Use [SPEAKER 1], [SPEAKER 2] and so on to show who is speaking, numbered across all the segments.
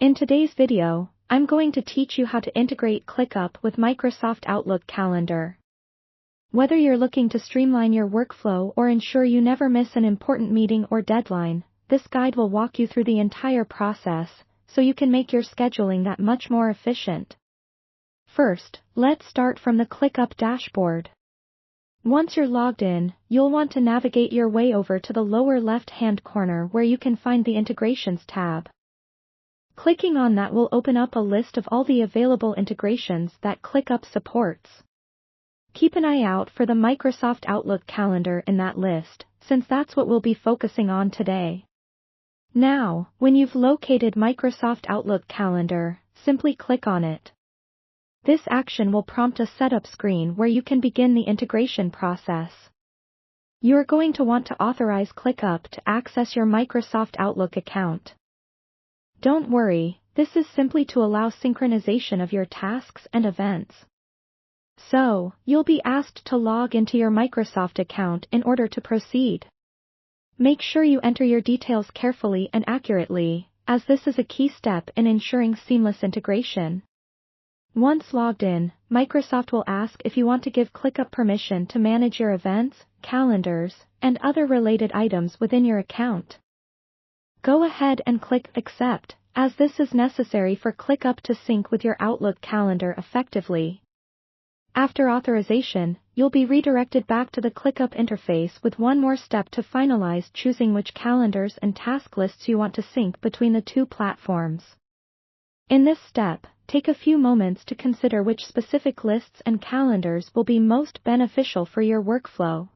[SPEAKER 1] In today's video, I'm going to teach you how to integrate Clickup with Microsoft Outlook Calendar. Whether you're looking to streamline your workflow or ensure you never miss an important meeting or deadline, this guide will walk you through the entire process, so you can make your scheduling that much more efficient. First, let's start from the Clickup dashboard. Once you're logged in, you'll want to navigate your way over to the lower left-hand corner where you can find the Integrations tab. Clicking on that will open up a list of all the available integrations that Clickup supports. Keep an eye out for the Microsoft Outlook calendar in that list, since that's what we'll be focusing on today. Now, when you've located Microsoft Outlook calendar, simply click on it. This action will prompt a setup screen where you can begin the integration process. You're going to want to authorize Clickup to access your Microsoft Outlook account. Don't worry, this is simply to allow synchronization of your tasks and events. So, you'll be asked to log into your Microsoft account in order to proceed. Make sure you enter your details carefully and accurately, as this is a key step in ensuring seamless integration. Once logged in, Microsoft will ask if you want to give Clickup permission to manage your events, calendars, and other related items within your account. Go ahead and click Accept, as this is necessary for Clickup to sync with your Outlook calendar effectively. After authorization, you'll be redirected back to the Clickup interface with one more step to finalize choosing which calendars and task lists you want to sync between the two platforms. In this step, take a few moments to consider which specific lists and calendars will be most beneficial for your workflow.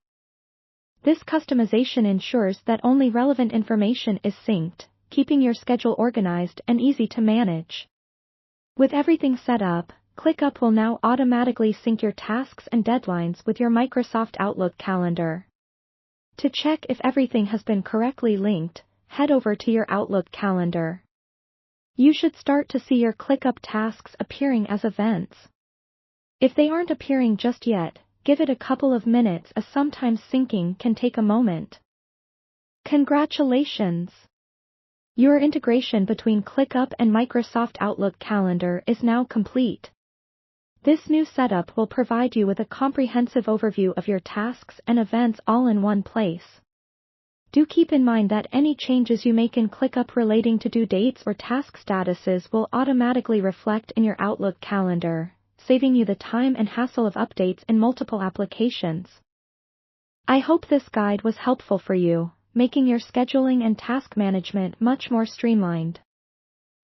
[SPEAKER 1] This customization ensures that only relevant information is synced, keeping your schedule organized and easy to manage. With everything set up, Clickup will now automatically sync your tasks and deadlines with your Microsoft Outlook calendar. To check if everything has been correctly linked, head over to your Outlook calendar. You should start to see your Clickup tasks appearing as events. If they aren't appearing just yet, give it a couple of minutes as sometimes syncing can take a moment. Congratulations! Your integration between Clickup and Microsoft Outlook Calendar is now complete. This new setup will provide you with a comprehensive overview of your tasks and events all in one place. Do keep in mind that any changes you make in Clickup relating to due dates or task statuses will automatically reflect in your Outlook calendar, saving you the time and hassle of updates in multiple applications. I hope this guide was helpful for you, making your scheduling and task management much more streamlined.